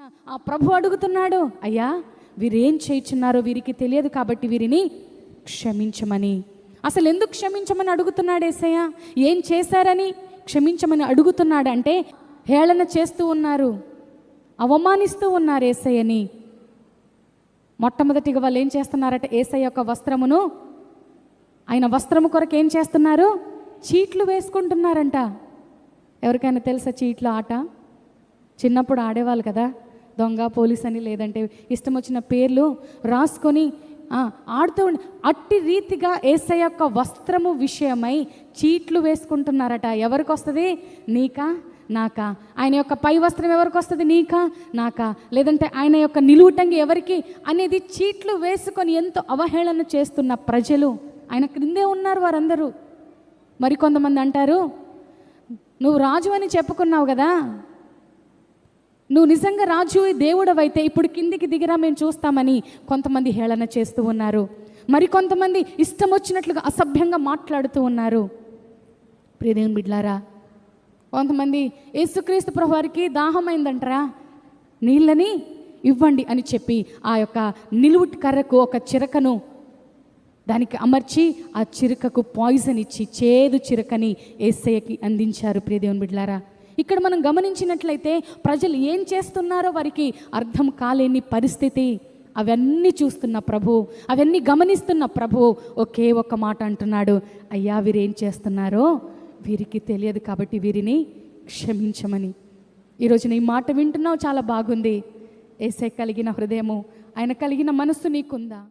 ఆ ప్రభు అడుగుతున్నాడు, అయ్యా వీరేం చేయుచున్నారో వీరికి తెలియదు కాబట్టి వీరిని క్షమించమని. అసలు ఎందుకు క్షమించమని అడుగుతున్నాడు యేసయ్య? ఏం చేశారని క్షమించమని అడుగుతున్నాడు అంటే, హేళన చేస్తూ ఉన్నారు, అవమానిస్తూ ఉన్నారు యేసయ్యని. మొట్టమొదటిగా వాళ్ళు ఏం చేస్తున్నారట, యేసయ్య యొక్క వస్త్రమును, ఆయన వస్త్రము కొరకు ఏం చేస్తున్నారు, చీట్లు వేసుకుంటున్నారంట. ఎవరికైనా తెలుసా చీట్ల ఆట? చిన్నప్పుడు ఆడేవాళ్ళు కదా, దొంగ పోలీస్ అని, లేదంటే ఇష్టం వచ్చిన పేర్లు రాసుకొని ఆడుతూ ఉండి, అట్టి రీతిగా యేసయ్య యొక్క వస్త్రము విషయమై చీట్లు వేసుకుంటున్నారట. ఎవరికి వస్తుంది? నీకా నాకా? ఆయన యొక్క పై వస్త్రం ఎవరికి వస్తుంది? నీకా నాకా? లేదంటే ఆయన యొక్క నిలువుటంగి ఎవరికి అనేది చీట్లు వేసుకొని ఎంతో అవహేళన చేస్తున్న ప్రజలు ఆయన క్రిందే ఉన్నారు వారందరూ. మరికొంతమంది అంటారు, నువ్వు రాజు అని చెప్పుకున్నావు కదా, నువ్వు నిజంగా రాజు దేవుడవైతే ఇప్పుడు కిందికి దిగిరా, మేము చూస్తామని కొంతమంది హేళన చేస్తూ ఉన్నారు. మరికొంతమంది ఇష్టం వచ్చినట్లుగా అసభ్యంగా మాట్లాడుతూ ఉన్నారు. ప్రియదేవుని బిడ్డలారా, కొంతమంది యేసుక్రీస్తు ప్రభువారికి దాహమైందంటారా, నీళ్ళని ఇవ్వండి అని చెప్పి ఆ యొక్క నిలువుటి కర్రకు ఒక చిరకను దానికి అమర్చి ఆ చిరకకు పాయిజన్ ఇచ్చి చేదు చిరకని యేసయ్యకి అందించారు. ప్రియదేవుని బిడ్డలారా, ఇక్కడ మనం గమనించినట్లయితే ప్రజలు ఏం చేస్తున్నారో వారికి అర్థం కాలేని పరిస్థితి. అవన్నీ చూస్తున్న ప్రభు, అవన్నీ గమనిస్తున్న ప్రభు ఒకే ఒక్క మాట అంటున్నాడు, అయ్యా వీరేం చేస్తున్నారో వీరికి తెలియదు కాబట్టి వీరిని క్షమించమని. ఈరోజు నీ మాట వింటున్నావు, చాలా బాగుంది. యేసయ్య కలిగిన హృదయము, ఆయన కలిగిన మనస్సు నీకుందా?